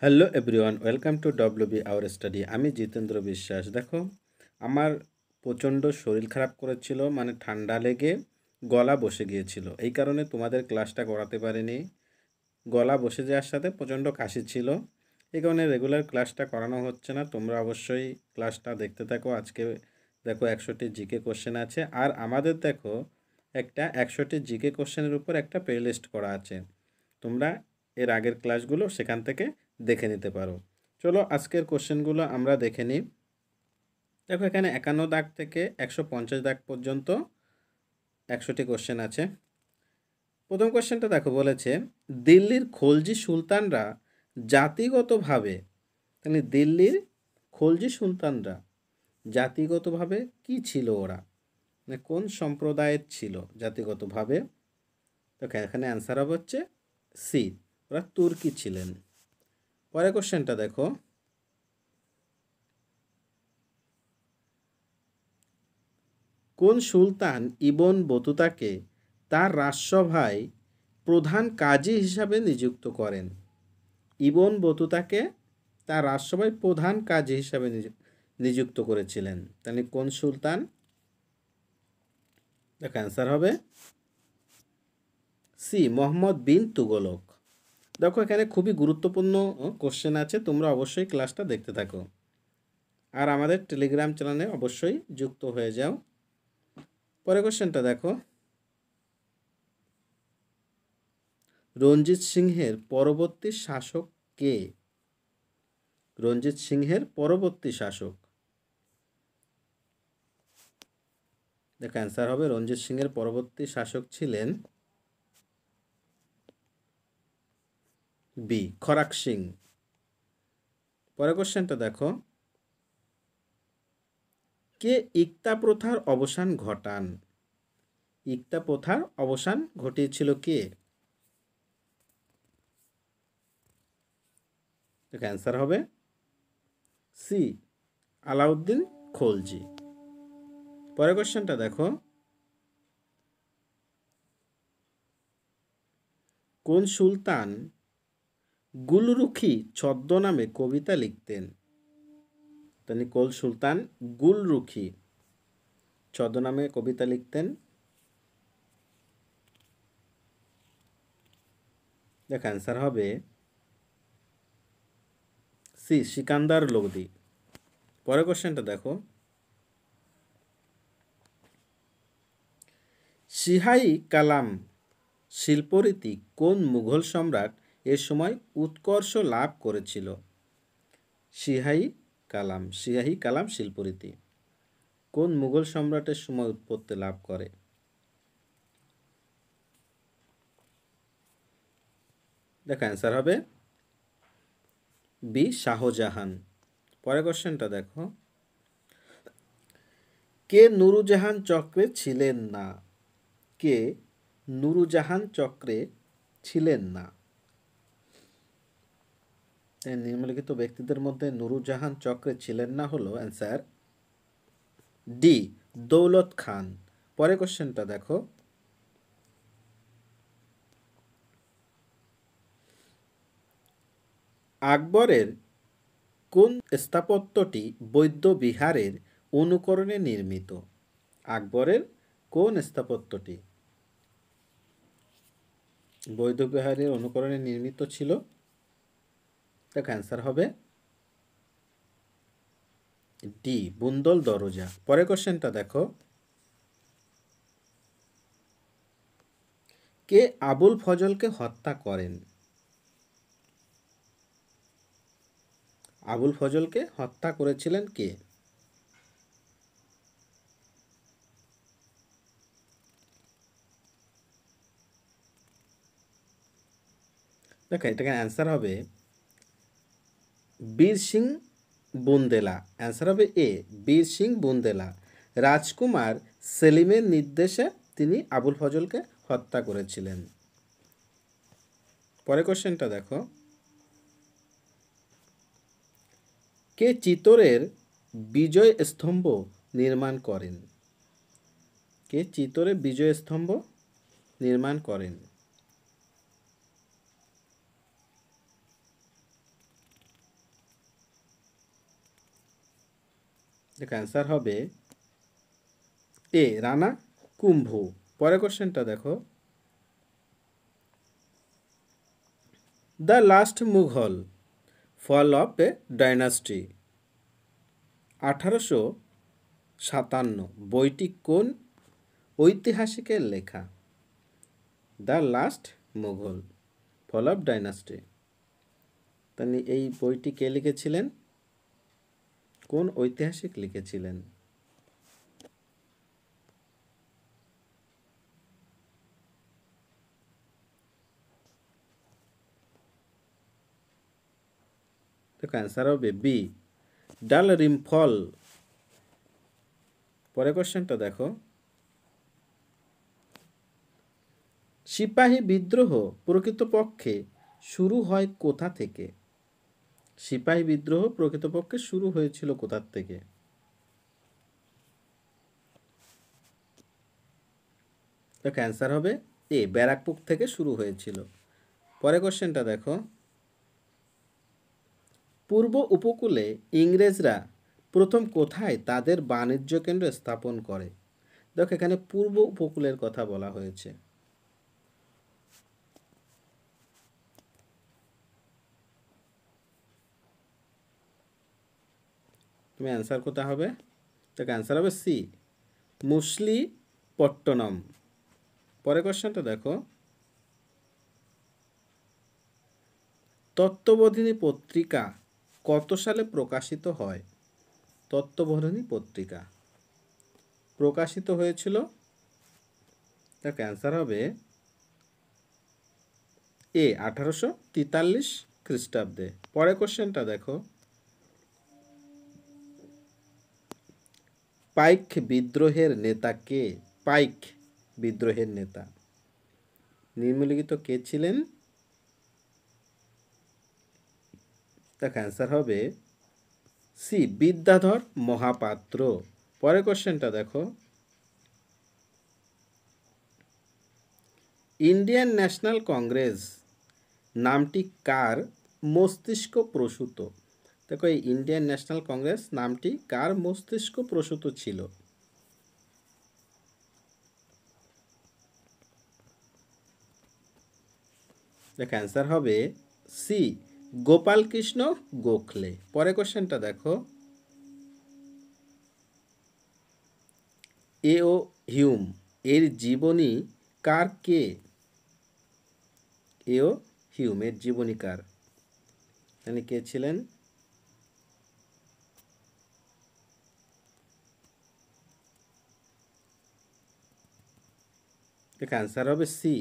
Hello everyone, welcome to WB our study. আমি জিতেন্দ্র বিশ্বাস। দেখো, আমার প্রচণ্ড শরীর খারাপ করেছিল, মানে ঠান্ডা লেগে গলা বসে গিয়েছিল। এই কারণে তোমাদের ক্লাসটা করাতে পারিনি। গলা বসে যাওয়ার সাথে প্রচণ্ড কাশি ছিল, এই কারণে রেগুলার ক্লাসটা করানো হচ্ছে না। তোমরা অবশ্যই ক্লাসটা দেখতে থাকো। আজকে দেখো 100টি জিকে কোশ্চেন আছে, আর আমাদের দেখো একটা 100টি জিকে কোশ্চেনের উপর একটা প্লে লিস্ট করা আছে। তোমরা এর আগের ক্লাসগুলো সেখান থেকে দেখে নিতে পারো। চলো আজকের কোশ্চেনগুলো আমরা দেখে নিই। দেখো, এখানে 51 দাগ থেকে 150 দাগ পর্যন্ত 100টি কোশ্চেন আছে। প্রথম কোশ্চেনটা দেখো, বলেছে দিল্লির খলজি সুলতানরা জাতিগতভাবে, তাহলে দিল্লির খলজি সুলতানরা জাতিগতভাবে কি ছিল? ওরা মানে কোন সম্প্রদায়ের ছিল জাতিগতভাবে? তো এখানে অ্যান্সার হবে হচ্ছে সি, ওরা তুর্কি ছিলেন। পরের কোশ্চেনটা দেখো, কোন সুলতান ইবন বতুতাকে তার রাজসভায় প্রধান কাজী হিসাবে নিযুক্ত করেন? ইবন বতুতাকে তার রাজসভায় প্রধান কাজী হিসাবে নিযুক্ত করেছিলেন। তাহলে কোন সুলতান? দেখো অ্যান্সার হবে সি, মোহাম্মদ বিন তুগলক। দেখো, এখানে খুবই গুরুত্বপূর্ণ কোশ্চেন আছে, তোমরা অবশ্যই ক্লাসটা দেখতে থাকো, আর আমাদের টেলিগ্রাম চ্যানেলে অবশ্যই যুক্ত হয়ে যাও। পরের কোশ্চেনটা দেখো, রঞ্জিত সিংহের পরবর্তী শাসক কে? রঞ্জিত সিংহের পরবর্তী শাসক, দেখো অ্যান্সার হবে রঞ্জিত সিংহের পরবর্তী শাসক ছিলেন বি, খরাক সিং। পরের কোশ্চেনটা দেখো, কে ইকতা প্রথার অবসান ঘটান? ইকতা প্রথার অবসান ঘটিয়েছিল কে? দেখো অ্যান্সার হবে সি, আলাউদ্দিন খলজি। পরের কোশ্চেনটা দেখো, কোন সুলতান গুলরুখি ছদ্মনামে কবিতা লিখতেন? তিনি কোন সুলতান গুলরুখি ছদ্মনামে কবিতা লিখতেন? দেখো অ্যান্সার হবে সি, সিকান্দার লোদি। পরের কোশ্চেনটা দেখো, সিহাই কালাম শিল্পরীতি কোন মুঘল সম্রাট এর সময় উৎকর্ষ লাভ করেছিল? সিহাই কালাম শিল্পরীতি কোন মুঘল সম্রাটের সময় উৎপত্তি লাভ করে? দেখো অ্যান্সার হবে বি, শাহজাহান। পরের কোশ্চেনটা দেখো, কে নুরুজাহান চক্রে ছিলেন না? কে নুরুজাহান চক্রে ছিলেন না? নিম্নলিখিত ব্যক্তিদের মধ্যে নুরুজাহান চক্রে ছিলেন না হলো অ্যান্সার ডি, দৌলত খান। পরের কোশ্চেনটা দেখো, আকবরের কোন স্থাপত্যটি বৌদ্ধ বিহারের অনুকরণে নির্মিত? আকবরের কোন স্থাপত্যটি বৌদ্ধ বিহারের অনুকরণে নির্মিত ছিল? দেখো অ্যান্সার হবে ডি, বুন্দল দরজা। পরের কোশ্চেনটা দেখো, কে আবুল ফজলকে হত্যা করেন? আবুল ফজলকে হত্যা করেছিলেন কে? দেখো এটাকে অ্যান্সার হবে বীর সিং বুন্দেলা। অ্যান্সার হবে এ, বীর সিং বুন্দেলা। রাজকুমার সেলিমের নির্দেশে তিনি আবুল ফজলকে হত্যা করেছিলেন। পরের কোশ্চেনটা দেখো, কে চিতোরের বিজয় স্তম্ভ নির্মাণ করেন? কে চিতোরের বিজয় স্তম্ভ নির্মাণ করেন? দেখো অ্যান্সার হবে এ রানা কুম্ভ। পরের কোশ্চেনটা দেখো, the last Mughal fall of a dynasty 1857 বইটি কোন ঐতিহাসিকের লেখা? The last Mughal fall of dynasty, তাহলে এই বইটি কে লিখেছিলেন? কোন ঐতিহাসিক লিখেছিলেন? দেখো অ্যান্সার হবে বি ডাল রিমফল। পরের কোশ্চেনটা দেখো, সিপাহী বিদ্রোহ প্রকৃতপক্ষে শুরু হয় কোথা থেকে? সিপাহী বিদ্রোহ প্রকৃতপক্ষে শুরু হয়েছিল কোথা থেকে? দেখো অ্যান্সার হবে এ ব্যারাকপুর থেকে শুরু হয়েছিল। পরের কোশ্চেনটা দেখো, পূর্ব উপকূলে ইংরেজরা প্রথম কোথায় তাদের বাণিজ্য কেন্দ্র স্থাপন করে? দেখো এখানে পূর্ব উপকূলের কথা বলা হয়েছে। তুমি অ্যান্সার কোথা হবে? দেখো অ্যান্সার হবে সি মুসলিপট্টনম। পরের কোশ্চেনটা দেখো, তত্ত্ববোধিনী পত্রিকা কত সালে প্রকাশিত হয়? তত্ত্ববোধিনী পত্রিকা প্রকাশিত হয়েছিল, দেখো অ্যান্সার হবে এ 1843 খ্রিস্টাব্দে। পরের কোশ্চেনটা দেখো, পাইক বিদ্রোহের নেতা কে? পাইক বিদ্রোহের নেতা নিম্নলিখিত কে ছিলেন? দেখো অ্যান্সার হবে সি বিদ্যাধর মহাপাত্র। পরের কোশ্চেনটা দেখো, ইন্ডিয়ান ন্যাশনাল কংগ্রেস নামটি কার মস্তিষ্ক প্রসূত? দেখো এই ইন্ডিয়ান ন্যাশনাল কংগ্রেস নামটি কার মস্তিষ্ক প্রসূত ছিল? দেখো অ্যান্সার হবে সি গোপালকৃষ্ণ গোখলে। পরের কোশ্চেনটা দেখো, এও হিউম এর জীবনী কার কে? এও হিউম এর জীবনী কার, মানে কে ছিলেন? দেখো অ্যান্সার হবে সি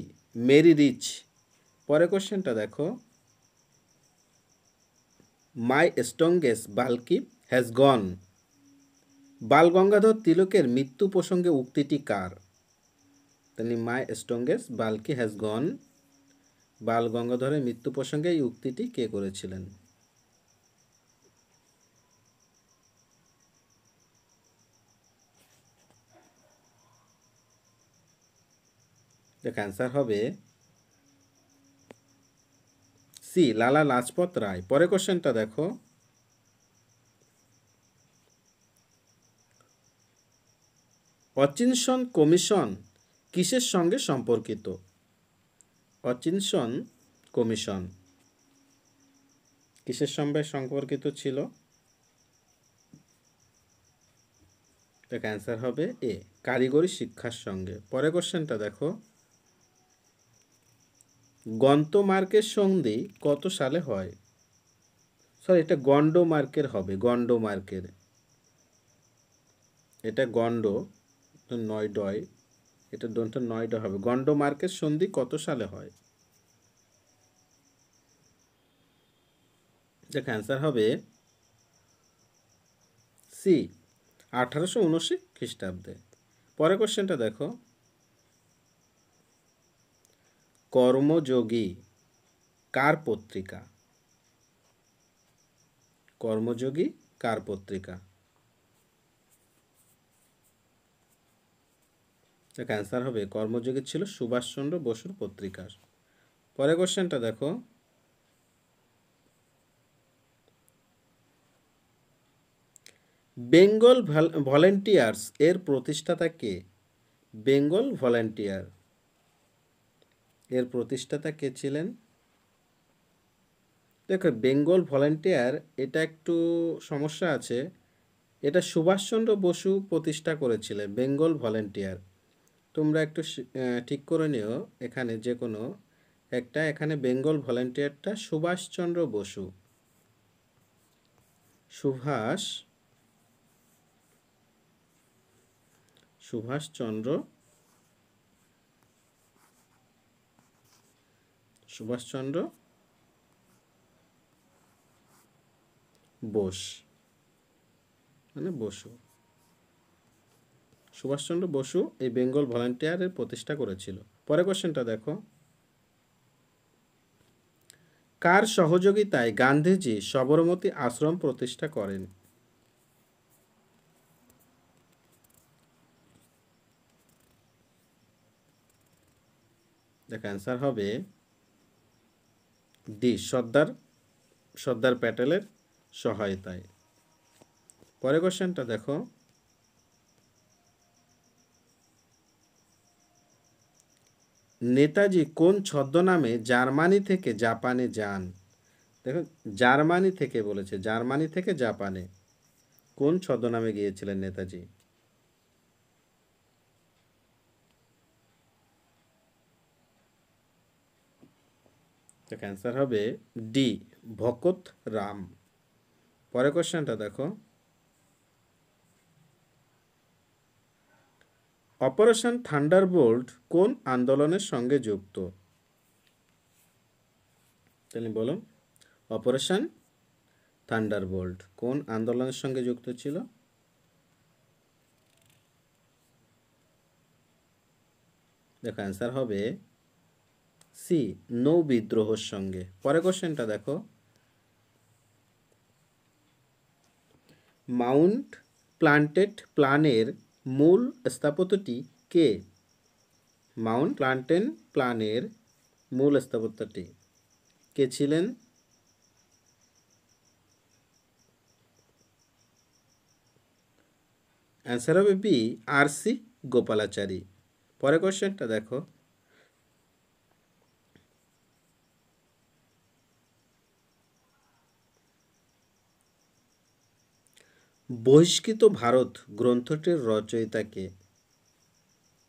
মেরি রিচ। পরের কোশ্চেনটা দেখো, মাই স্ট্রংগেস্ট বাল্কি হ্যাজ গন বাল গঙ্গাধর তিলকের মৃত্যু প্রসঙ্গে উক্তিটি কার? তাহলে মাই স্ট্রংগেস্ট বাল্কি হ্যাজ গন বাল গঙ্গাধরের মৃত্যু প্রসঙ্গে এই উক্তিটি কে করেছিলেন? দেখো অ্যান্সার হবে সি লালা লাজপত রায়। পরের কোশ্চেনটা দেখো, অচিনসন কমিশন কিসের সঙ্গে সম্পর্কিত? অচিনসন কমিশন কিসের সঙ্গে সম্পর্কিত ছিল? দেখো অ্যান্সার হবে এ কারিগরি শিক্ষার সঙ্গে। পরের কোশ্চেনটা দেখো, গন্তমার্কের সন্ধি কত সালে হয়? সরি এটা গন্ডমার্কের হবে, গন্ডমার্কের, এটা গন্ড নয় ডয়, এটা দন্তে নয় ডয় হবে। গন্ডমার্কের সন্ধি কত সালে হয়? দেখো অ্যান্সার হবে সি 1879 খ্রিস্টাব্দে। পরের কোশ্চেনটা দেখো, কর্মযোগী কার পত্রিকা? কর্মযোগী কার পত্রিকা? দেখো অ্যান্সার হবে কর্মযোগী ছিল সুভাষচন্দ্র বসুর পত্রিকার। পরের কোশ্চেনটা দেখো, বেঙ্গল ভলেন্টিয়ার্স এর প্রতিষ্ঠাতা কে? বেঙ্গল ভলেন্টিয়ার এর প্রতিষ্ঠাতা কে ছিলেন? দেখো, বেঙ্গল ভলেন্টিয়ার এটা একটু সমস্যা আছে। এটা সুভাষচন্দ্র বসু প্রতিষ্ঠা করেছিলেন বেঙ্গল ভলেন্টিয়ার। তোমরা একটু ঠিক করে নিও, এখানে যে কোনো একটা, এখানে বেঙ্গল ভলেন্টিয়ারটা সুভাষচন্দ্র বসু, সুভাষচন্দ্র বোস, মানে বসু, সুভাষচন্দ্র বসু এই বেঙ্গল ভলান্টিয়ারের প্রতিষ্ঠা করেছিল। পরের কোশ্চেনটা দেখো, কার সহযোগিতায় গান্ধীজি সবরমতী আশ্রম প্রতিষ্ঠা করেন? দেখ, অ্যান্সার হবে ডি, সর্দার প্যাটেলের সহায়তায়। পরের কোশ্চেনটা দেখো, নেতাজি কোন ছদ্মনামে জার্মানি থেকে জাপানে যান? দেখো, জার্মানি থেকে বলেছে, জার্মানি থেকে জাপানে কোন ছদ্মনামে গিয়েছিলেন নেতাজি? অ্যান্সার হবে ডি, ভকত রাম। পরের কোশ্চেনটা দেখো, অপারেশন থান্ডারবোল্ট কোন আন্দোলনের সঙ্গে যুক্ত? তাহলে বলো, অপারেশন থান্ডারবোল্ট কোন আন্দোলনের সঙ্গে যুক্ত ছিল? দেখো, অ্যান্সার হবে সি, নৌ বিদ্রোহের সঙ্গে। পরের কোশ্চেনটা দেখো, মাউন্ট প্লান্টেড প্ল্যানের মূল স্থপতিটি কে? মাউন্ট প্লান্টেন প্ল্যানের মূল স্থপতিটি কে ছিলেন? অ্যান্সার হবে বি, আর.সি. গোপালাচারী। পরের কোশ্চেনটা দেখো, বহিষ্কৃত ভারত গ্রন্থটির রচয়িতা কে?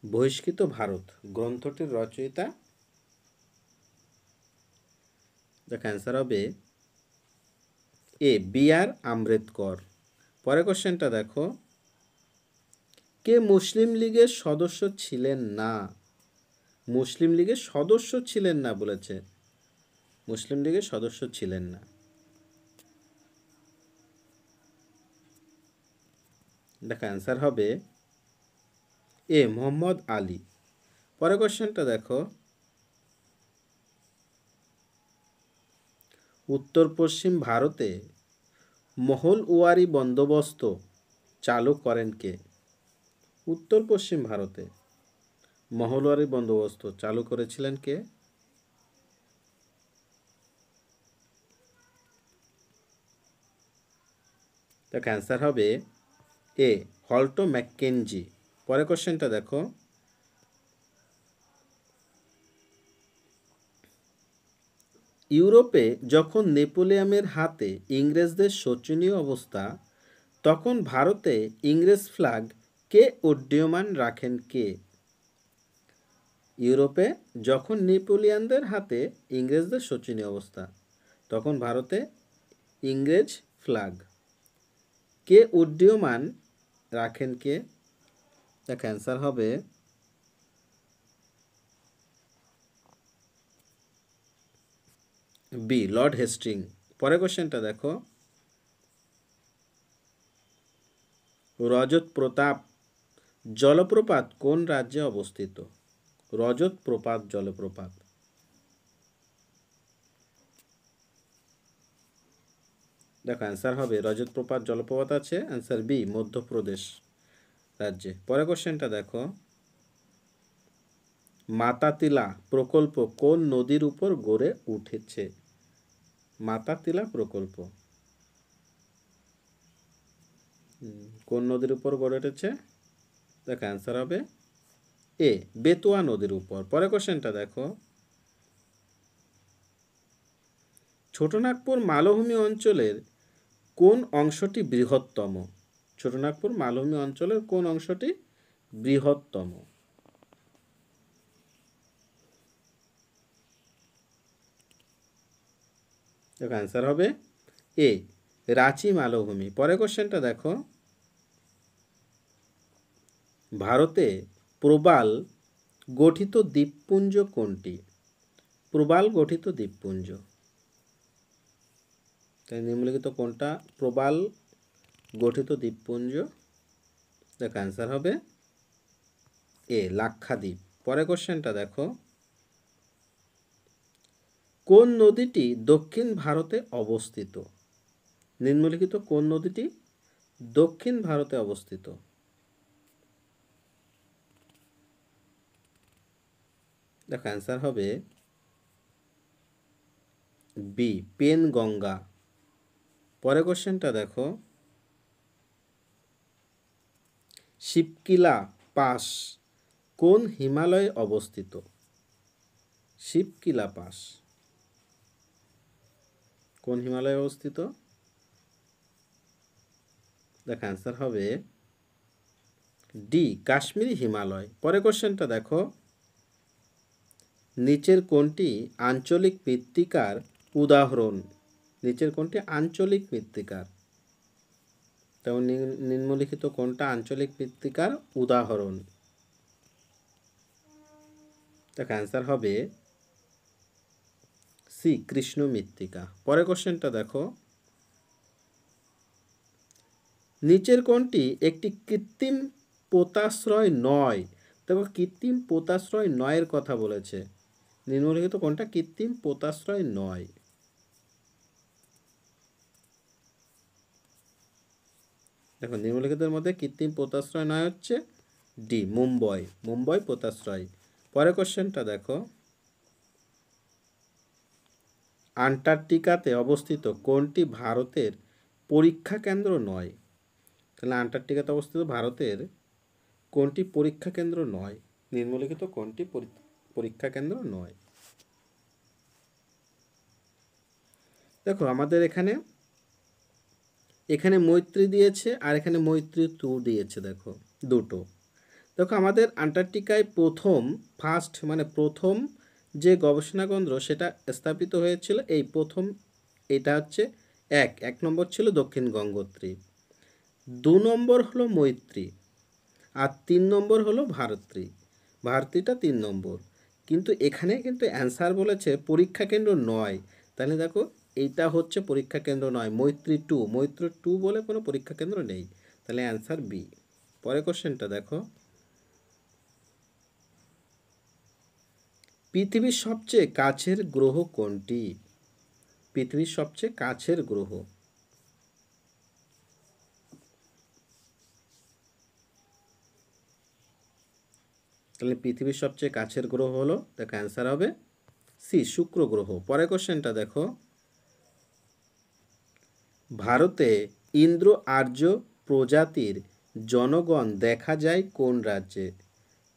বহিষ্কৃত ভারত গ্রন্থটির রচয়িতা, দেখো অ্যান্সার হবে এ, বি আর আম্বেদকর। পরের কোশ্চেনটা দেখো, কে মুসলিম লীগের সদস্য ছিলেন না? মুসলিম লীগের সদস্য ছিলেন না বলেছে, মুসলিম লীগের সদস্য ছিলেন না। দেখো, অ্যান্সার হবে এ, মোহাম্মদ আলী। পরের কোশ্চেনটা দেখো, উত্তর পশ্চিম ভারতে মহলওয়ারি বন্দোবস্ত চালু করেন কে? উত্তর পশ্চিম ভারতে মহলওয়ারি বন্দোবস্ত চালু করেছিলেন কে? তো অ্যান্সার হবে এ, হল্টো ম্যাককেনজি। পরের কোশ্চেনটা দেখো, ইউরোপে যখন নেপোলিয়নের হাতে ইংরেজদের শোচনীয় অবস্থা, তখন ভারতে ইংরেজ ফ্ল্যাগ কে উড্ডীয়মান রাখেন কে? ইউরোপে যখন নেপোলিয়নদের হাতে ইংরেজদের শোচনীয় অবস্থা, তখন ভারতে ইংরেজ ফ্ল্যাগ কে উড্ডীয়মান রাখেন কে? দেখ, অ্যান্সার হবে বি, লর্ড হেস্টিং। পরের কোশ্চেনটা দেখো, রজত প্রতাপ জলপ্রপাত কোন রাজ্যে অবস্থিত? রজত প্রপাত জলপ্রপাত, দেখো অ্যান্সার হবে রজত প্রপাত জলপ্রপাত আছে, অ্যান্সার বি, মধ্যপ্রদেশ রাজ্যে। পরের কোশ্চেনটা দেখো, মাতাতিলা প্রকল্প কোন নদীর উপর গড়ে উঠেছে? মাতাতিলা প্রকল্প, কোন নদীর উপর গড়ে উঠেছে? দেখো অ্যান্সার হবে এ, বেতুয়া নদীর উপর। পরের কোশ্চেনটা দেখো, ছোটনাগপুর মালভূমি অঞ্চলের কোন অংশটি বৃহত্তম? ছোটনাগপুর মালভূমি অঞ্চলের কোন অংশটি বৃহত্তম? দেখো অ্যান্সার হবে এ, রাঁচি মালভূমি। পরের কোশ্চেনটা দেখো, ভারতে প্রবাল গঠিত দ্বীপপুঞ্জ কোনটি? প্রবাল গঠিত দ্বীপপুঞ্জ, তাই নিম্নলিখিত কোনটা প্রবাল গঠিত দ্বীপপুঞ্জ? দেখো অ্যান্সার হবে এ, লাক্ষাদ্বীপ। পরের কোশ্চেনটা দেখো, কোন নদীটি দক্ষিণ ভারতে অবস্থিত? নিম্নলিখিত কোন নদীটি দক্ষিণ ভারতে অবস্থিত? দেখো অ্যান্সার হবে বি, পেনগঙ্গা। পরের কোশ্চেনটা দেখো, শিবকিলা পাস কোন হিমালয়ে অবস্থিত? শিবকিলা পাস কোন হিমালয়ে অবস্থিত? দেখো অ্যান্সার হবে ডি, কাশ্মীরি হিমালয়। পরের কোশ্চেনটা দেখো, নিচের কোনটি আঞ্চলিক মৃত্তিকার উদাহরণ? নিচের কোনটি আঞ্চলিক মৃত্তিকার? তেমন নিম্নলিখিত কোনটা আঞ্চলিক মৃত্তিকার উদাহরণ? দেখো অ্যান্সার হবে সি, কৃষ্ণ মৃত্তিকা। পরের কোশ্চেনটা দেখো, নিচের কোনটি একটি কৃত্রিম পোতাশ্রয় নয়? দেখো কৃত্রিম পোতাশ্রয় নয়ের কথা বলেছে, নিম্নলিখিত কোনটা কৃত্রিম পোতাশ্রয় নয়? দেখো নিম্নলিখিতের মধ্যে কৃত্রিম পোতাশ্রয় নয় হচ্ছে ডি, মুম্বই। মুম্বই পোতাশ্রয়। পরের কোশ্চেনটা দেখো, আন্টার্কটিকাতে অবস্থিত কোনটি ভারতের পরীক্ষা কেন্দ্র নয়? তাহলে আন্টার্কটিকাতে অবস্থিত ভারতের কোনটি পরীক্ষা কেন্দ্র নয়? নিম্নলিখিত কোনটি পরীক্ষা কেন্দ্র নয়? দেখো আমাদের এখানে মৈত্রী দিয়েছে আর এখানে মৈত্রী 2 দিয়েছে, দেখো দুটো। দেখো আমাদের আন্টার্কটিকায় প্রথম যে গবেষণা কেন্দ্র সেটা স্থাপিত হয়েছিল এই প্রথম, এটা হচ্ছে এক নম্বর ছিল দক্ষিণ গঙ্গোত্রী, 2 নম্বর হলো মৈত্রী, আর 3 নম্বর হলো ভারতী। ভারতীটা 3 নম্বর, কিন্তু এখানে কিন্তু অ্যান্সার বলেছে পরীক্ষা কেন্দ্র নয়। তাহলে দেখো এইটা হচ্ছে পরীক্ষা কেন্দ্র নয়, মৈত্রী 2 বলে কোনো পরীক্ষা কেন্দ্র নেই, তাহলে অ্যান্সার বি। পরের কোশ্চেনটা দেখো, পৃথিবীর সবচেয়ে কাছের গ্রহ কোনটি? পৃথিবীর সবচেয়ে কাছের গ্রহ? তাহলে পৃথিবীর সবচেয়ে কাছের গ্রহ হলো, দেখো অ্যান্সার হবে সি, শুক্র গ্রহ। পরের কোশ্চেনটা দেখো, ভারতে ইন্দ্র আর্য প্রজাতির জনগণ দেখা যায় কোন রাজ্যে?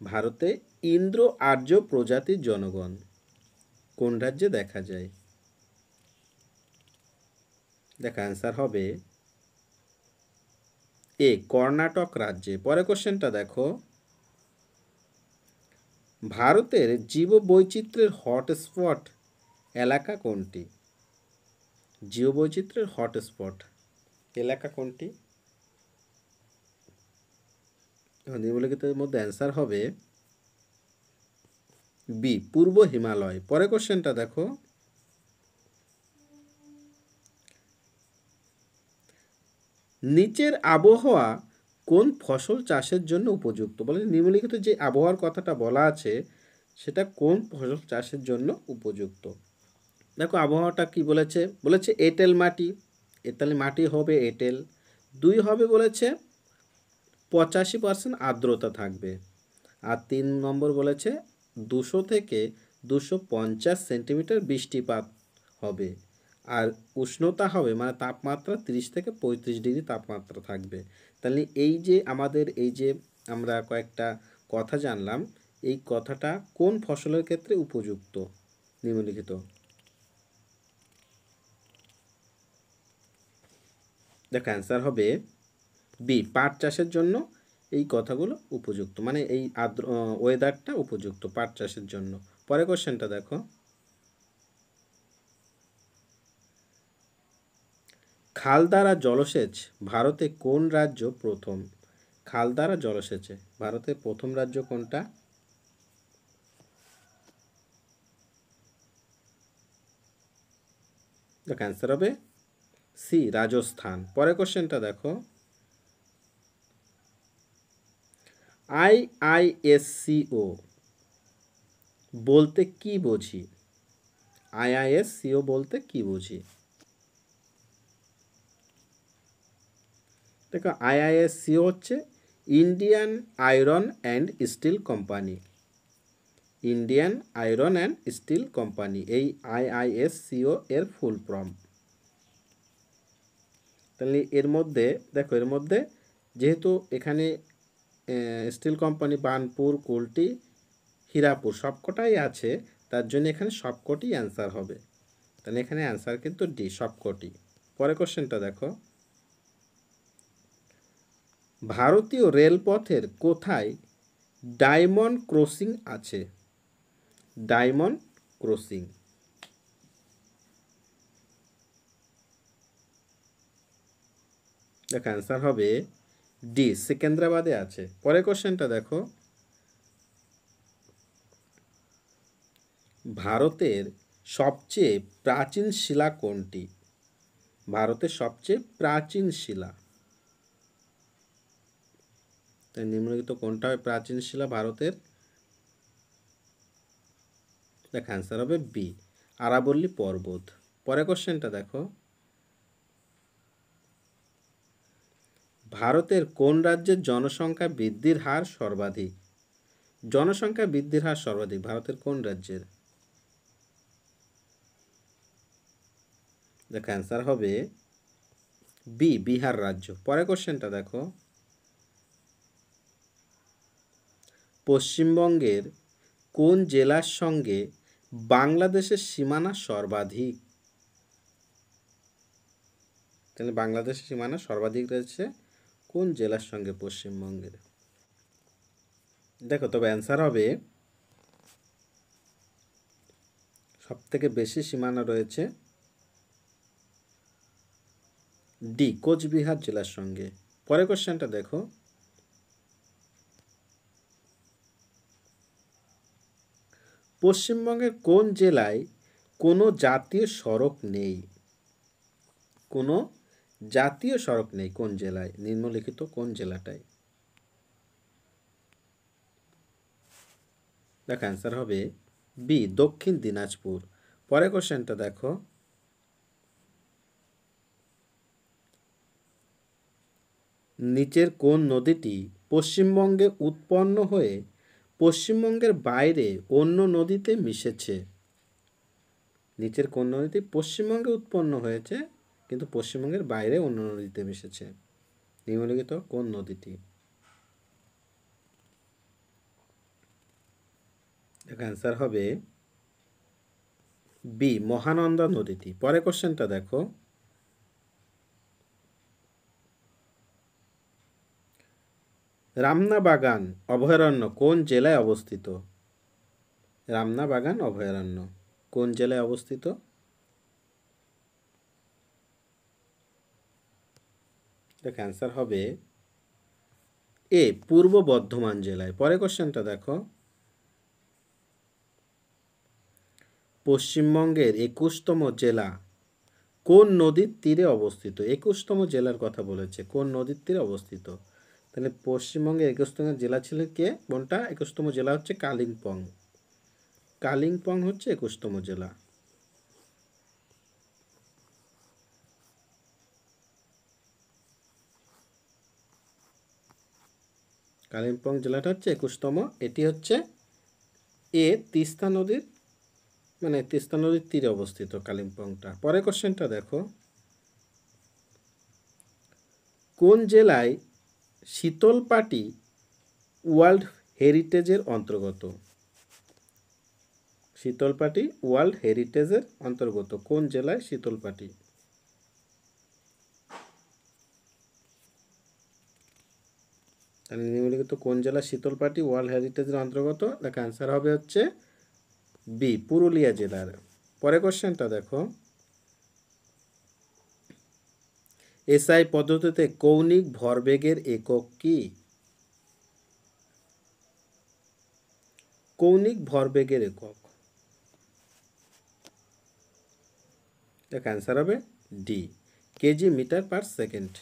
ভারতে ইন্দ্র আর্য প্রজাতির জনগণ কোন রাজ্যে দেখা যায়? দেখো অ্যান্সার হবে এ, কর্ণাটক রাজ্যে। পরের কোশ্চেনটা দেখো, ভারতের জীববৈচিত্র্যের হটস্পট এলাকা কোনটি? জীববৈচিত্র্যের হটস্পট এলাকা কোনটি? নিম্নলিখিতের মধ্যে অ্যান্সার হবে বি, পূর্ব হিমালয়। পরের কোশ্চেনটা দেখো, নিচের আবহাওয়া কোন ফসল চাষের জন্য উপযুক্ত? বলে নিম্নলিখিত যে আবহাওয়ার কথাটা বলা আছে সেটা কোন ফসল চাষের জন্য উপযুক্ত? দেখো আবহাওয়াটা কি বলেছে, বলেছে এঁটেল মাটি, তাহলে মাটি হবে এঁটেল। 2 হবে বলেছে 85% আর্দ্রতা থাকবে, আর 3 নম্বর বলেছে 200 থেকে 250 সেন্টিমিটার বৃষ্টিপাত হবে, আর উষ্ণতা হবে মানে তাপমাত্রা 30 থেকে 35 ডিগ্রি তাপমাত্রা থাকবে। তাহলে এই যে আমাদের এই যে আমরা কয়েকটা কথা জানলাম, এই কথাটা কোন ফসলের ক্ষেত্রে উপযুক্ত? নিম্নলিখিত। দেখো অ্যান্সার হবে বি, পাট চাষের জন্য এই কথাগুলো উপযুক্ত, মানে এই আর্দ্র ওয়েদারটা উপযুক্ত পাট চাষের জন্য। পরের কোশ্চেনটা দেখো, খাল দ্বারা জলসেচ ভারতে কোন রাজ্য প্রথম? খাল দ্বারা জলসেচে ভারতের প্রথম রাজ্য কোনটা? দেখো অ্যান্সার হবে সি, রাজস্থান। পরের কোশ্চেনটা দেখো, আইআইএসসিও বলতে কি বুঝি? আইআইএসসিও বলতে কি বুঝি? দেখো আইআইএসসিও হচ্ছে Indian iron and steel company. Indian iron and steel company, এই আইআইএসসিও এর ফুল ফর্ম। তাহলে এর মধ্যে দেখো, এর মধ্যে যেহেতু এখানে স্টিল কোম্পানি বার্নপুর, কুলটি, হীরাপুর সবকটাই আছে, তার জন্য এখানে সবকটি অ্যান্সার হবে। তাহলে এখানে অ্যান্সার কিন্তু ডি, সবকটি। পরের কোশ্চেনটা দেখো, ভারতীয় রেলপথের কোথায় ডায়মন্ড ক্রসিং আছে? Diamond crossing. দেখো অ্যান্সার হবে ডি, সেকেন্দ্রাবাদে আছে। পরের কোশ্চেনটা দেখো, ভারতের সবচেয়ে প্রাচীন শিলা কোনটি? ভারতের সবচেয়ে প্রাচীন শিলা, তাই নিম্নলিখিত কোনটা হবে প্রাচীন শিলা ভারতের? দেখ অ্যান্সার হবে বি, আরাবল্লী পর্বত। পরের কোশ্চেনটা দেখো, ভারতের কোন রাজ্যের জনসংখ্যা বৃদ্ধির হার সর্বাধিক? জনসংখ্যা বৃদ্ধির হার সর্বাধিক ভারতের কোন রাজ্যের? দেখো অ্যান্সার হবে বি, বিহার রাজ্য। পরের কোশ্চেনটা দেখো, পশ্চিমবঙ্গের কোন জেলার সঙ্গে বাংলাদেশের সীমানা সর্বাধিক? তাহলে বাংলাদেশের সীমানা সর্বাধিক রয়েছে কোন জেলার সঙ্গে? পশ্চিমবঙ্গের। দেখো তবে অ্যান্সার হবে সব থেকে বেশি সীমানা রয়েছে ডি, কোচবিহার জেলার সঙ্গে। পরের কোশ্চেনটা দেখো, পশ্চিমবঙ্গের কোন জেলায় কোনো জাতীয় সড়ক নেই? কোনো জাতীয় সড়ক নেই কোন জেলায়? নিম্নলিখিত কোন জেলাটায়? দেখো অ্যান্সার হবে বি, দক্ষিণ দিনাজপুর। পরের কোশ্চেনটা দেখো, নিচের কোন নদীটি পশ্চিমবঙ্গে উৎপন্ন হয়ে পশ্চিমবঙ্গের বাইরে অন্য নদীতে মিশেছে? নিচের কোন নদীটি পশ্চিমবঙ্গে উৎপন্ন হয়েছে কিন্তু পশ্চিমবঙ্গের বাইরে অন্য নদীতে মিশেছে? নিম্নলিখিত কোন নদীটি? অ্যান্সার হবে বি, মহানন্দা নদীটি। পরের কোশ্চেনটা দেখো, রামনা বাগান অভয়ারণ্য কোন জেলায় অবস্থিত? রামনা বাগান অভয়ারণ্য কোন জেলায় অবস্থিত? দেখ অ্যান্সার হবে এ, পূর্ব বর্ধমান জেলায়। পরের কোশ্চেনটা দেখো, পশ্চিমবঙ্গের 21তম জেলা কোন নদীর তীরে অবস্থিত? 21তম জেলার কথা বলেছে, কোন নদীর তীরে অবস্থিত? তাহলে পশ্চিমবঙ্গের 21তম জেলা ছিল কে? কোনটা? 21তম জেলা হচ্ছে কালিম্পং। কালিম্পং হচ্ছে 21তম জেলা। কালিম্পং জেলাটা হচ্ছে 21তম। এটি হচ্ছে এ, তিস্তা নদীর মানে তিস্তা নদীর তীরে অবস্থিত কালিম্পংটা। পরের কোশ্চেনটা দেখো, কোন জেলায় শীতলপাটি ওয়ার্ল্ড হেরিটেজের অন্তর্গত? শীতলপাটি ওয়ার্ল্ড হেরিটেজের অন্তর্গত কোন জেলায় শীতলপাটি? তাহলে নিম্নলিখিত কোন জেলা শীতলপাটি ওয়ার্ল্ড হেরিটেজের অন্তর্গত? দেখো অ্যান্সার হবে হচ্ছে বি, পুরুলিয়া জেলার। পরের কোশ্চেনটা দেখো, এসআই পদ্ধতিতে কৌণিক ভরবেগের একক কি? কৌণিক ভরবেগের একক, দেখ অ্যান্সার হবে D, kg metre per second.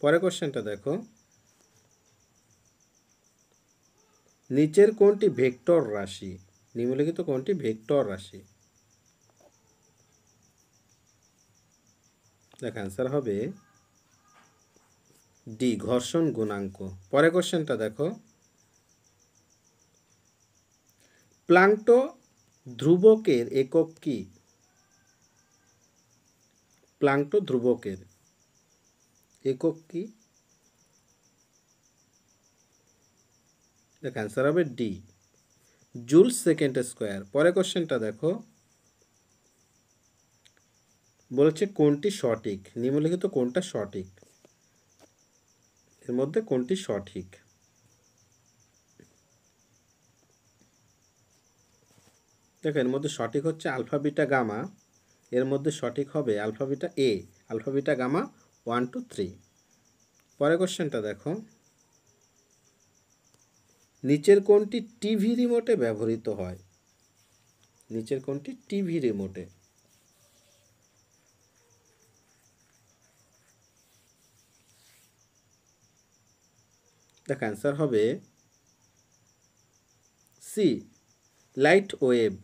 পরের কোশ্চেনটা দেখো, নিচের কোনটি ভেক্টর রাশি? নিম্নলিখিত কোনটি ভেক্টর রাশি? দেখ অ্যান্সার হবে ডি, ঘর্ষণ গুণাঙ্ক। পরের কোশ্চেনটা দেখো, প্লাঙ্কট ধ্রুবকের একক কি? প্লাঙ্কট ধ্রুবকের একক কি? দেখ অ্যান্সার হবে ডি, জুল সেকেন্ড স্কোয়ার। পরের কোশ্চেনটা দেখো, বলেছে কোনটি সঠিক? নিম্নলিখিত কোনটা সঠিক? এর মধ্যে কোনটি সঠিক? দেখো এর মধ্যে সঠিক হচ্ছে আলফা বিটা গামা, এর মধ্যে সঠিক হবে আলফা বিটা এ, আলফা বিটা গামা 1 2 3। পরের কোশ্চেনটা দেখো, নিচের কোনটি টিভি রিমোটে ব্যবহৃত হয়? নিচের কোনটি টিভি রিমোটে? দেখ অ্যান্সার হবে সি, লাইট ওয়েভ।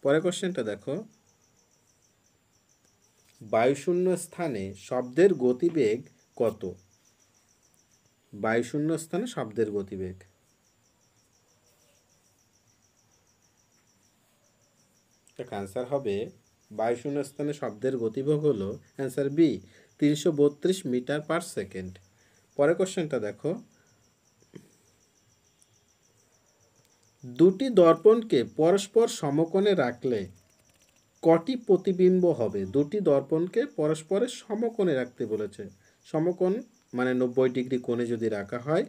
পরের কোশ্চেনটা দেখো, বায়ুশূন্য স্থানে শব্দের গতিবেগ কত? বায়ুশূন্য স্থানে শব্দের গতিবেগ, দেখ অ্যান্সার হবে বায়ুশূন্য স্থানে শব্দের গতিবেগ হলো answer B, 332 metre per second. পরের কোশ্চেনটা দেখো, দুটি দর্পণকে পরস্পর সমকোণে রাখলে কটি প্রতিবিম্ব হবে? দুটি দর্পণকে পরস্পরের সমকোণে রাখতে বলেছে। সমকোণ মানে 90 ডিগ্রি কোণে যদি রাখা হয়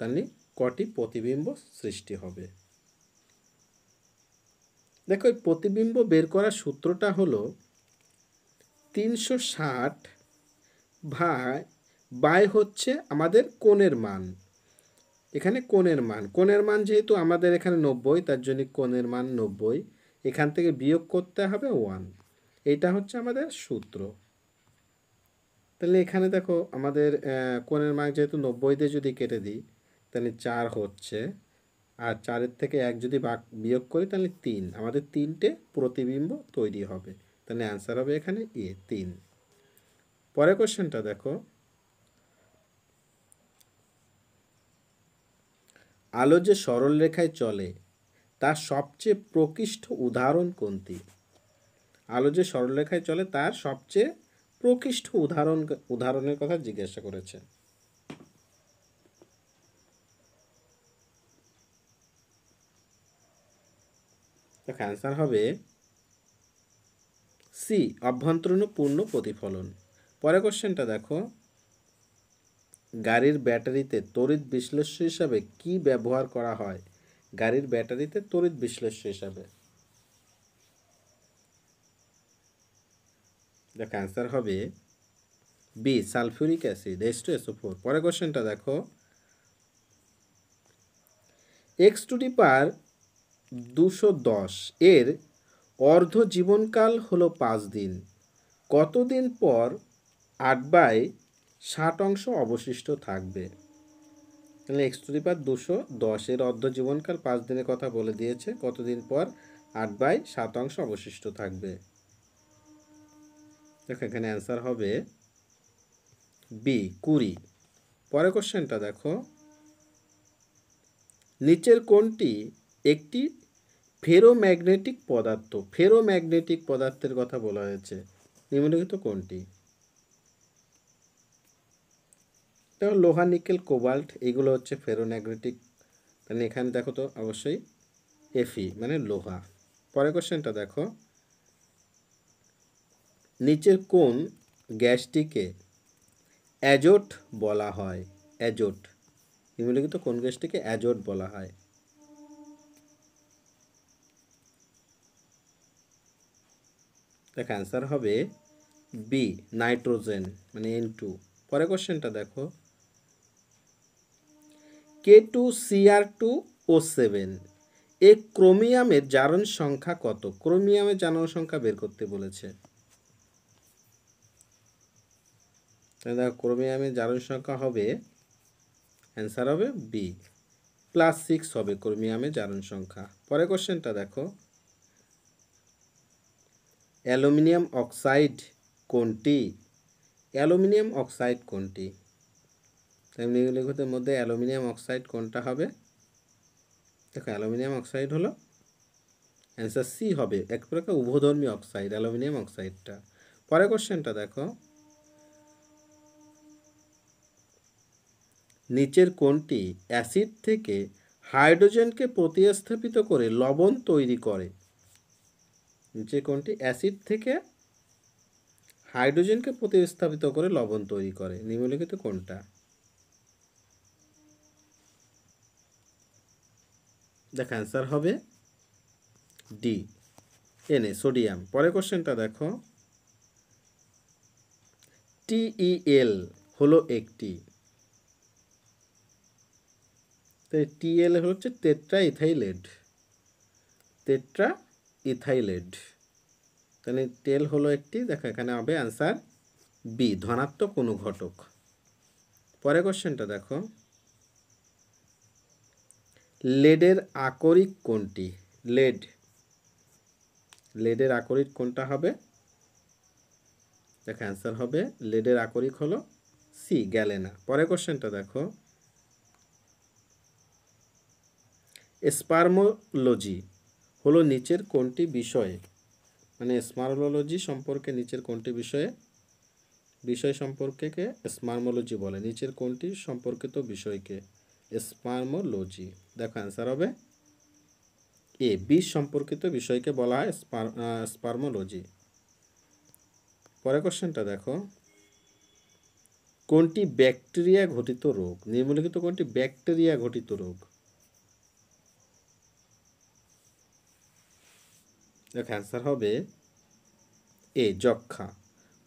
তাহলে কটি প্রতিবিম্ব সৃষ্টি হবে? দেখো এই প্রতিবিম্ব বের করার সূত্রটা হলো 360 বাই হচ্ছে আমাদের কোণের মান। এখানে কোণের মান যেহেতু আমাদের এখানে 90, তার জন্য কোণের মান 90, এখান থেকে বিয়োগ করতে হবে 1। এটা হচ্ছে আমাদের সূত্র। তাহলে এখানে দেখো আমাদের কোণের মান যেহেতু 90 দিয়ে যদি কেটে দিই তাহলে 4 হচ্ছে, আর 4-এর থেকে 1 যদি বিয়োগ করি তাহলে 3, আমাদের 3টে প্রতিবিম্ব তৈরি হবে। তাহলে অ্যান্সার হবে এখানে এ, 3। পরের কোশ্চেনটা দেখো, আলো যে সরল রেখায় চলে তার সবচেয়ে প্রকৃষ্ট উদাহরণ কোনটি? আলো যে সরলরেখায় চলে তার সবচেয়ে প্রকৃষ্ট উদাহরণের কথা জিজ্ঞাসা করেছে। অ্যান্সার হবে সি, অভ্যন্তরীণ পূর্ণ প্রতিফলন। পরের কোশ্চেনটা দেখো, গাড়ির ব্যাটারিতে তড়িৎ বিশ্লেষ্য হিসাবে কি ব্যবহার করা হয়? গাড়ির ব্যাটারিতে তড়িৎ বিশ্লেষ্য হিসাবে, দেখ অ্যান্সার হবে বি, সালফিউরিক অ্যাসিড H2SO4। পরের কোশ্চেনটা দেখো, x⁻210 এর অর্ধ জীবনকাল হলো 5 দিন। কতদিন পর 8/60 অবশিষ্ট থাকবে? তাহলে x⁻210 এর অর্ধ জীবনকাল 5 দিনের কথা বলে দিয়েছে, কতদিন পর 8/60 অবশিষ্ট থাকবে? দেখো এখানে অ্যান্সার হবে বি, 20। পরের কোশ্চেনটা দেখো, নিচের কোনটি একটি ফেরোম্যাগনেটিক পদার্থ, ফেরোম্যাগনেটিক পদার্থের কথা বলা হয়েছে, নিম্নলিখিত কোনটি? দেখো লোহা, নিকেল, কোবাল্ট এগুলো হচ্ছে ফেরোম্যাগনেটিক। তাহলে এখানে দেখো তো অবশ্যই এফি মানে লোহা। পরের কোশ্চেনটা দেখো, নিচের কোন গ্যাসটিকে অ্যাজোট বলা হয়? অ্যাজোট, নিম্নলিখিত কোন গ্যাসটিকে অ্যাজোট বলা হয়? দেখ অ্যান্সার হবে বি, নাইট্রোজেন মানে N2। পরের কোশ্চেনটা দেখো, K2Cr2O7 এই ক্রোমিয়ামের জারণ সংখ্যা কত? ক্রোমিয়ামের জারণ সংখ্যা বের করতে বলেছে। দেখো ক্রোমিয়ামের জারণ সংখ্যা হবে, অ্যান্সার হবে বি, +6 হবে ক্রোমিয়ামের জারণ সংখ্যা। পরের কোশ্চেনটা দেখো, অ্যালুমিনিয়াম অক্সাইড কোনটি? অ্যালুমিনিয়াম অক্সাইড কোনটি? নিম্নলিখিতের মধ্যে অ্যালুমিনিয়াম অক্সাইড কোনটা হবে? দেখো অ্যালুমিনিয়াম অক্সাইড হলো অ্যান্সার সি হবে, এক প্রকার উভধর্মী অক্সাইড অ্যালুমিনিয়াম অক্সাইডটা। পরের কোশ্চেনটা দেখো, নিচের কোনটি অ্যাসিড থেকে হাইড্রোজেনকে প্রতিস্থাপিত করে লবণ তৈরি করে? নিচে কোনটি অ্যাসিড থেকে হাইড্রোজেনকে প্রতিস্থাপিত করে লবণ তৈরি করে? নিম্নলিখিত কোনটা? দেখ অ্যান্সার হবে ডি, Na সোডিয়াম। পরের কোশ্চেনটা দেখো, TeL হলো একটি, TL হচ্ছে টেট্রা ইথাইলেট, টেট্রা ইথাইলেট। তাহলে টেল হলো একটি, দেখো এখানে হবে অ্যান্সার বি, ধনাত্মক অনুঘটক। পরের কোশ্চেনটা দেখো, লেডের আকরিক কোনটি? লেডের আকরিক কোনটা হবে? দেখো অ্যান্সার হবে লেডের আকরিক হলো সি, গ্যালেনা। পরের কোশ্চেনটা দেখো, স্পার্মোলজি হলো নিচের কোনটি বিষয়ে? মানে স্পার্মোলজি সম্পর্কে নিচের কোনটি বিষয় সম্পর্কে স্পার্মোলজি বলে? নিচের কোনটি সম্পর্কিত বিষয়কে স্পার্মোলজি? দেখো অ্যান্সার হবে এ, বিষ সম্পর্কিত বিষয়কে বলা হয় স্পার্মোলজি। পরের কোশ্চেনটা দেখো, কোনটি ব্যাকটেরিয়া ঘটিত রোগ? নিম্নলিখিত কোনটি ব্যাকটেরিয়া ঘটিত রোগ? দেখো অ্যান্সার হবে এ, যক্ষা।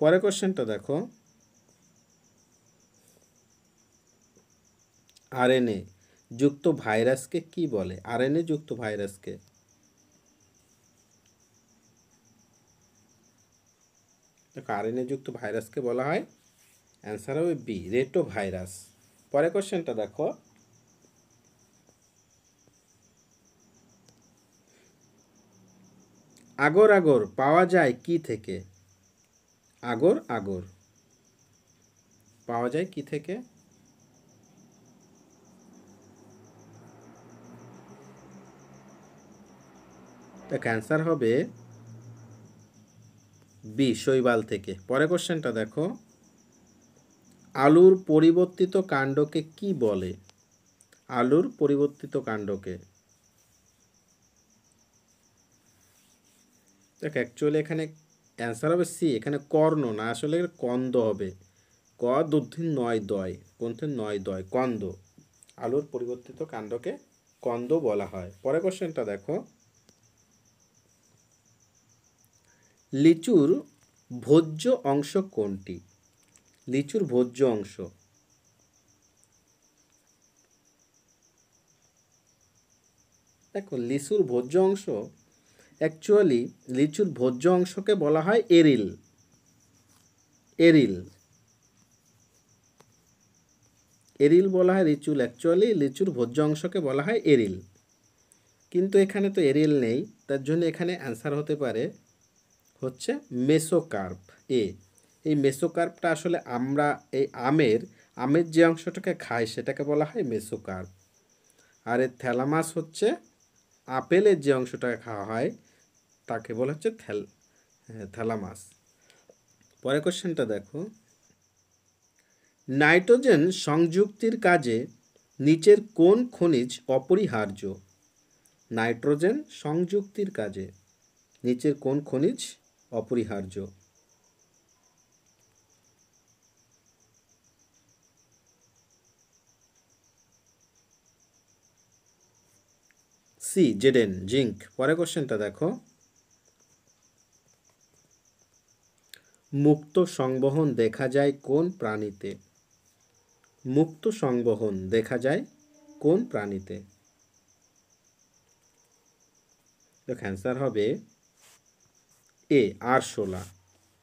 পরের কোশ্চেনটা দেখো, আরএনএ যুক্ত ভাইরাসকে কি বলে? আরএনএ যুক্ত ভাইরাসকে, দেখো আরএনএ যুক্ত ভাইরাসকে বলা হয়, অ্যান্সার হবে বি, রেটো ভাইরাস। পরের কোশ্চেনটা দেখো, আগর আগর পাওয়া যায় কি থেকে? আগর আগর পাওয়া যায় কি থেকে? দেখো অ্যান্সার হবে বি, শৈবাল থেকে। পরের কোশ্চেনটা দেখো, আলুর পরিবর্তিত কাণ্ডকে কি বলে? আলুর পরিবর্তিত কাণ্ডকে, দেখ অ্যাকচুয়ালি এখানে অ্যান্সার হবে সি, এখানে কর্ণ না, আসলে কন্দ হবে, ক দুর্ধীন নয় দয়, কোনথেন নয় দয়, কন্দ। আলুর পরিবর্তিত কাণ্ডকে কন্দ বলা হয়। পরের কোশ্চেনটা দেখো, লিচুর ভোজ্য অংশ কোনটি? লিচুর ভোজ্য অংশ, দেখো লিচুর ভোজ্য অংশ, অ্যাকচুয়ালি লিচুর ভোজ্য অংশকে বলা হয় এরিল, এরিল, এরিল বলা হয় লিচুর, অ্যাকচুয়ালি লিচুর ভোজ্য অংশকে বলা হয় এরিল, কিন্তু এখানে তো এরিল নেই, তার জন্য এখানে অ্যান্সার হতে পারে হচ্ছে মেসোকার্প এ। এই মেসোকার্পটা আসলে আমরা এই আমের যে অংশটাকে খাই সেটাকে বলা হয় মেসোকার্প। আর এর থ্যালামাস হচ্ছে আপেলের যে অংশটাকে খাওয়া হয় তাকে বলা হচ্ছে থ্যালামাস। পরের কোশ্চেনটা দেখো, নাইট্রোজেন সংযুক্তির কাজে নিচের কোন খনিজ অপরিহার্য? নাইট্রোজেন সংযুক্তির কাজে নিচের কোন খনিজ অপরিহার্য? সি জেডেন, জিঙ্ক। পরের কোশ্চেনটা দেখো, মুক্ত সংবহন দেখা যায় কোন প্রাণীতে? মুক্ত সংবহন দেখা যায় কোন প্রাণীতে? দেখো অ্যান্সার হবে এ আরশোলা।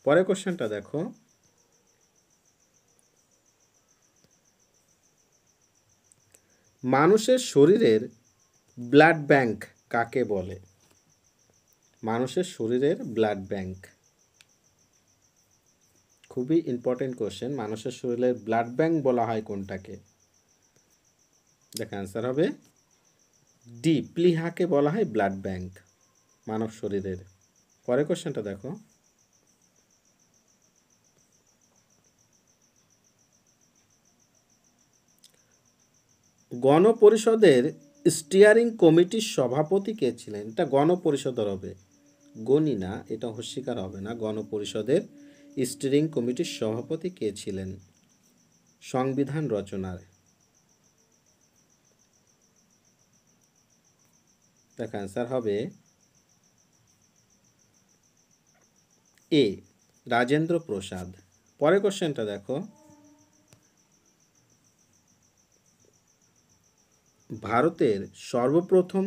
পরের কোশ্চেনটা দেখো, মানুষের শরীরের ব্লাড ব্যাংক কাকে বলে? মানুষের শরীরের ব্লাড ব্যাংক, খুবই ইম্পর্টেন্ট কোশ্চেন। মানুষের শরীরের ব্লাড ব্যাংক বলা হয় কোনটাকে? দেখো অ্যান্সার হবে ডি প্লিহাকে বলা হয় ব্লাড ব্যাংক মানব শরীরের। পরের কোশ্চেনটা দেখো, গণপরিষদের স্টিয়ারিং কমিটির সভাপতি কে ছিলেন? এটা গণপরিষদের হবে, গণি না, এটা হস্যিকার হবে না। গণপরিষদের স্টিয়ারিং কমিটির সভাপতি কে ছিলেন সংবিধান রচনার? দেখো অ্যান্সার হবে এ রাজেন্দ্র প্রসাদ। পরের কোশ্চেনটা দেখো, ভারতের সর্বপ্রথম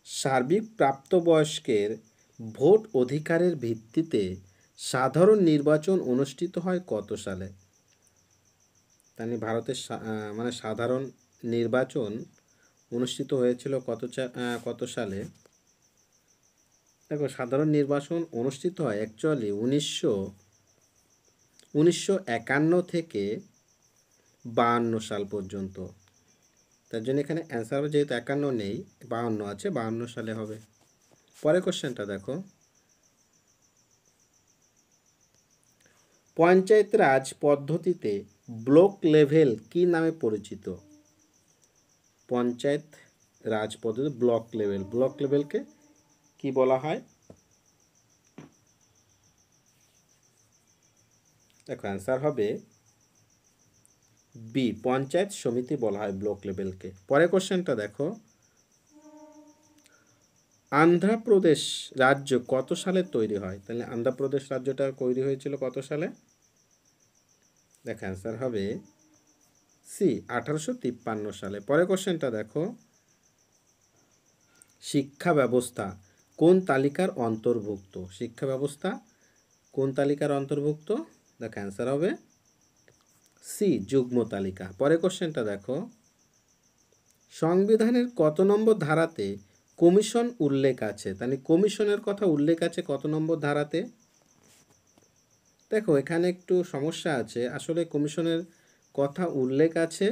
সার্বিক প্রাপ্তবয়স্কের ভোট অধিকারের ভিত্তিতে সাধারণ নির্বাচন অনুষ্ঠিত হয় কত সালে? তাই ভারতের মানে সাধারণ নির্বাচন অনুষ্ঠিত হয়েছিল কত সালে? দেখো সাধারণ নির্বাচন অনুষ্ঠিত হয় অ্যাকচুয়ালি 1951 থেকে 52 সাল পর্যন্ত। তার জন্য এখানে অ্যান্সার হবে, যেহেতু 51 নেই, 52 আছে, 52 সালে হবে। পরের কোশ্চেনটা দেখো, পঞ্চায়েত রাজ পদ্ধতিতে ব্লক লেভেল কি নামে পরিচিত? পঞ্চায়েত রাজ পদ্ধতি ব্লক লেভেল, ব্লক লেভেলকে কি বলা হয়? দেখো অ্যান্সার হবে বি পঞ্চায়েত সমিতি বলা হয় ব্লক লেভেলকে। পরের কোশ্চেনটা দেখো, আন্ধ্রপ্রদেশ রাজ্য কত সালে তৈরি হয়? তাহলে আন্ধ্রপ্রদেশ রাজ্যটা তৈরি হয়েছিল কত সালে? দেখো অ্যান্সার হবে সি 1853 সালে। পরের কোশ্চেনটা দেখো, শিক্ষা ব্যবস্থা কোন তালিকার অন্তর্ভুক্ত? শিক্ষা ব্যবস্থা কোন তালিকার অন্তর্ভুক্ত? দেখো অ্যান্সার হবে সি যুগ্ম তালিকা। পরের কোশ্চেনটা দেখো, সংবিধানের কত নম্বর ধারাতে কমিশন উল্লেখ আছে? তাহলে কমিশনের কথা উল্লেখ আছে কত নম্বর ধারাতে? দেখো এখানে একটু সমস্যা আছে, আসলে কমিশনের কথা উল্লেখ আছে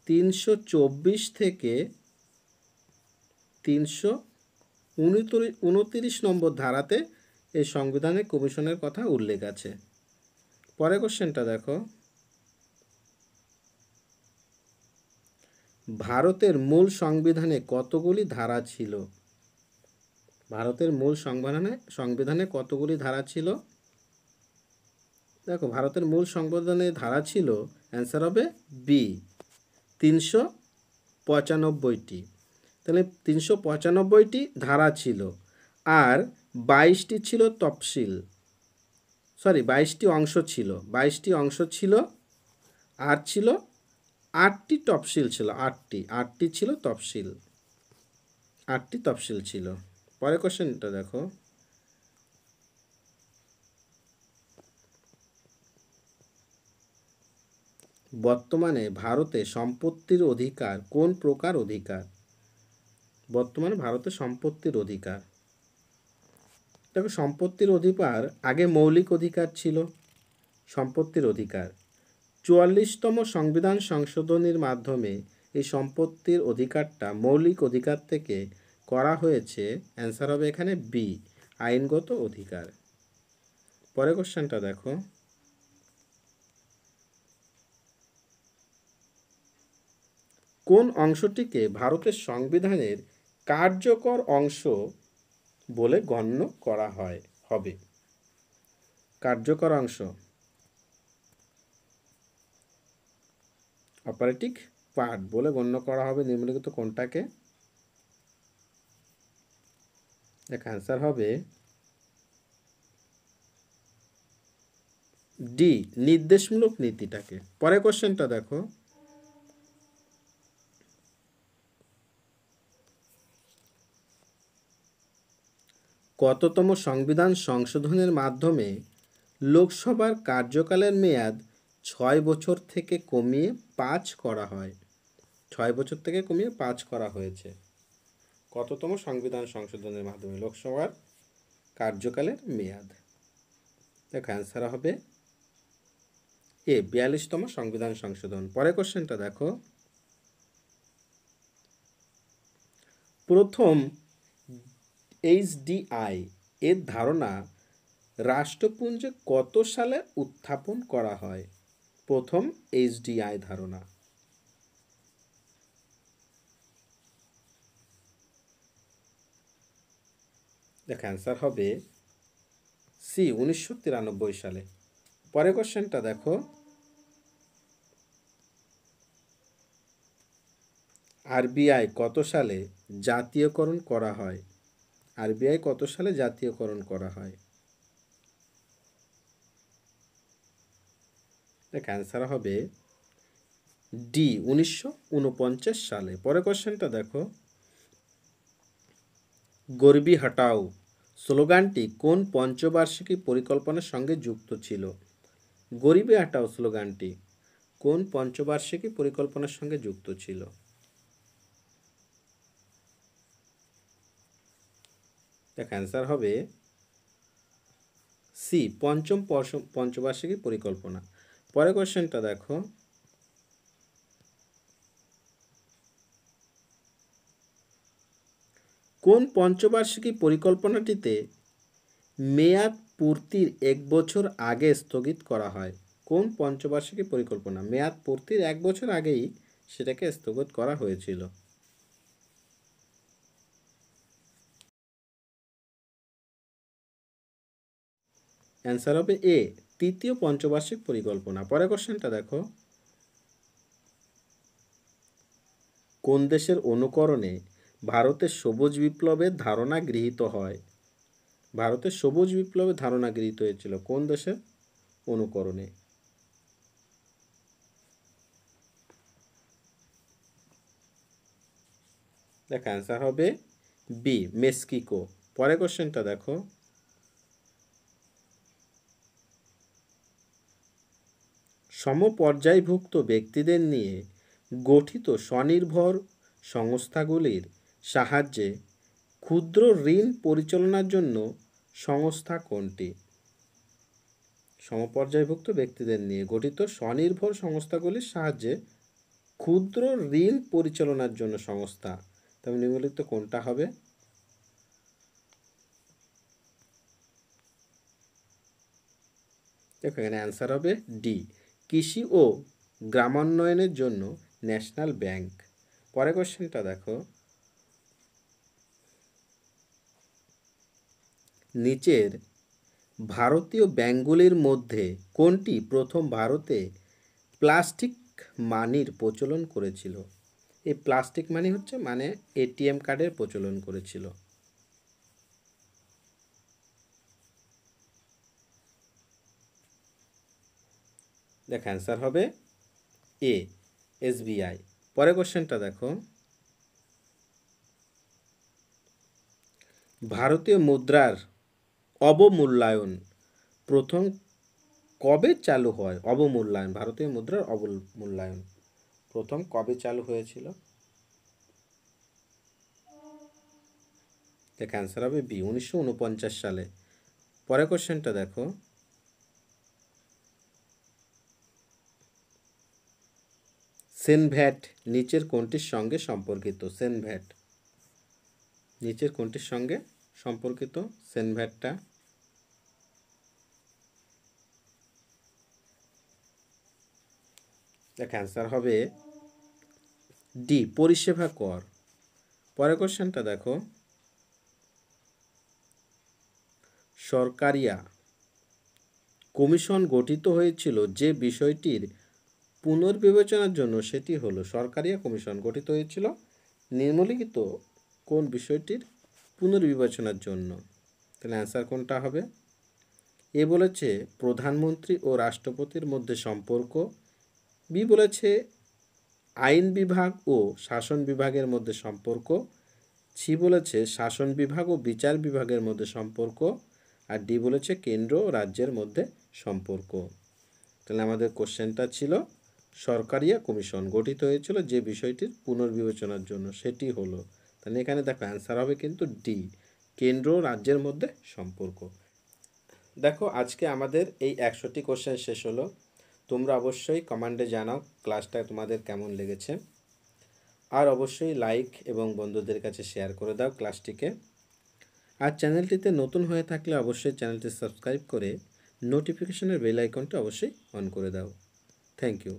324 থেকে 329 নম্বর ধারাতে এই সংবিধানে কমিশনের কথা উল্লেখ আছে। পরের কোশ্চেনটা দেখো, ভারতের মূল সংবিধানে কতগুলি ধারা ছিল? ভারতের মূল সংবিধানে কতগুলি ধারা ছিল? দেখো ভারতের মূল সংবিধানে ধারা ছিল, অ্যান্সার হবে বি 395টি। তাহলে 395টি ধারা ছিল, আর 22টি ছিল তফসিল, 22টি অংশ ছিল, 22টি অংশ ছিল, আর ছিল 8টি তফসিল ছিল, 8টি ছিল তফসিল, 8টি তফসিল ছিল। পরের কোশ্চেনটা দেখো, বর্তমানে ভারতে সম্পত্তির অধিকার কোন প্রকার অধিকার? বর্তমানে ভারতে সম্পত্তির অধিকার, দেখো সম্পত্তির অধিকার আগে মৌলিক অধিকার ছিল। সম্পত্তির অধিকার 44তম সংবিধান সংশোধনীর মাধ্যমে এই সম্পত্তির অধিকারটা মৌলিক অধিকার থেকে করা হয়েছে, অ্যান্সার হবে এখানে বি, আইনগত অধিকার। পরের কোশ্চেনটা দেখো, কোন অংশটিকে ভারতের সংবিধানের কার্যকর অংশ বলে গণ্য করা হবে? কার্যকর অংশ, অপারেটিভ পার্ট বলে গণ্য করা হবে নিম্নলিখিত কোনটাকে? দেখ অ্যান্সার হবে ডি, নির্দেশমূলক নীতিটাকে। পরের কোশ্চেনটা দেখো, কততম সংবিধান সংশোধনের মাধ্যমে লোকসভার কার্যকালের মেয়াদ 6 বছর থেকে কমিয়ে 5 করা হয়? 6 বছর থেকে কমিয়ে 5 করা হয়েছে। কততম সংবিধান সংশোধনের মাধ্যমে লোকসভার কার্যকালের মেয়াদ? দেখো অ্যান্সার হবে এ, 42তম সংবিধান সংশোধন। পরের কোশ্চেনটা দেখো, প্রথম এইচডিআই এর ধারণা রাষ্ট্রপুঞ্জে কত সালে উত্থাপন করা হয়? প্রথম এইচডিআই ধারণা, দেখ অ্যান্সার হবে সি, 1993 সালে। পরের কোশ্চেনটা দেখো, আরবিআই কত সালে জাতীয়করণ করা হয়? আরবিআই কত সালে জাতীয়করণ করা হয়? দেখ অ্যান্সার হবে ডি, 1949 সালে। পরের কোশ্চেনটা দেখো, গরিবি হটাও স্লোগানটি কোন পঞ্চবার্ষিকী পরিকল্পনার সঙ্গে যুক্ত ছিল? গরিবি হটাও স্লোগানটি কোন পঞ্চবার্ষিকী পরিকল্পনার সঙ্গে যুক্ত ছিল? দেখ অ্যান্সার হবে সি, পঞ্চম পঞ্চবার্ষিকী পরিকল্পনা। পরের কোশ্চেনটা দেখো, কোন পঞ্চবার্ষিকী পরিকল্পনাটিতে মেয়াদ পূর্তির 1 বছর আগে স্থগিত করা হয়? কোন পঞ্চবার্ষিকী পরিকল্পনা মেয়াদ পূর্তির 1 বছর আগেই সেটাকে স্থগিত করা হয়েছিল? অ্যান্সার হবে এ, তৃতীয় পঞ্চবার্ষিক পরিকল্পনা। পরের কোশ্চেনটা দেখো, কোন দেশের অনুকরণে ভারতের সবুজ বিপ্লবের ধারণা গৃহীত হয়? ভারতের সবুজ বিপ্লবের ধারণা গৃহীত হয়েছিল কোন দেশের অনুকরণে? দেখ অ্যান্সার হবে বি, মেক্সিকো। পরের কোশ্চেনটা দেখো, সমপর্যায়ভুক্ত ব্যক্তিদের নিয়ে গঠিত স্বনির্ভর সংস্থাগুলির সাহায্যে ক্ষুদ্র ঋণ পরিচালনার জন্য সংস্থা কোনটি? সমপর্যায়ভুক্ত ব্যক্তিদের নিয়ে গঠিত স্বনির্ভর সংস্থাগুলির সাহায্যে ক্ষুদ্র ঋণ পরিচালনার জন্য সংস্থা, তবে নিম্নলিখিত কোনটা হবে? দেখো এখানে অ্যান্সার হবে ডি, কৃষি ও গ্রামোন্নয়নের জন্য ন্যাশনাল ব্যাংক। পরের কোশ্চেনটা দেখো, নিচের ভারতীয় ব্যাংকগুলির মধ্যে কোনটি প্রথম ভারতে প্লাস্টিক মানির প্রচলন করেছিল? এই প্লাস্টিক মানি হচ্ছে মানে এটিএম কার্ডের প্রচলন করেছিল। দেখ অ্যান্সার হবে এ, এসবিআই। পরের কোশ্চেনটা দেখো, ভারতীয় মুদ্রার অবমূল্যায়ন প্রথম কবে চালু হয়? অবমূল্যায়ন, ভারতীয় মুদ্রার অবমূল্যায়ন প্রথম কবে চালু হয়েছিল? দেখ অ্যান্সার হবে বি, 1949 সালে। পরের কোশ্চেনটা দেখো, সেনভ্যাট নিচের কোনটির সঙ্গে সম্পর্কিত? সেনভ্যাট নিচের কোনটির সঙ্গে সম্পর্কিত সেনভ্যাটটা? দেখ অ্যান্সার হবে ডি, পরিষেবা কর। পরের কোশ্চেনটা দেখো, সরকারিয়া কমিশন গঠিত হয়েছিল যে বিষয়টির পুনর্বিবেচনার জন্য, সেটি হলো সরকারিয়া কমিশন গঠিত হয়েছিল নিম্নলিখিত কোন বিষয়টির পুনর্বিবেচনার জন্য? তাহলে অ্যান্সার কোনটা হবে? এ বলেছে প্রধানমন্ত্রী ও রাষ্ট্রপতির মধ্যে সম্পর্ক, বি বলেছে আইন বিভাগ ও শাসন বিভাগের মধ্যে সম্পর্ক, সি বলেছে শাসন বিভাগ ও বিচার বিভাগের মধ্যে সম্পর্ক, আর ডি বলেছে কেন্দ্র ও রাজ্যের মধ্যে সম্পর্ক। তাহলে আমাদের কোশ্চেনটা ছিল সরকারিয়া কমিশন গঠিত হয়েছিল যে বিষয়টির পুনর্বিবেচনার জন্য, সেটি হলো। তাহলে এখানে দেখো অ্যান্সার হবে কিন্তু ডি, কেন্দ্র ও রাজ্যের মধ্যে সম্পর্ক। দেখো আজকে আমাদের এই 100টি কোশ্চেন শেষ হলো। তোমরা অবশ্যই কমেন্টে জানাও ক্লাসটা তোমাদের কেমন লেগেছে, আর অবশ্যই লাইক এবং বন্ধুদের কাছে শেয়ার করে দাও ক্লাসটিকে। আর চ্যানেলটিতে নতুন হয়ে থাকলে অবশ্যই চ্যানেলটি সাবস্ক্রাইব করে নোটিফিকেশনের বেল আইকনটা অবশ্যই অন করে দাও। Thank you.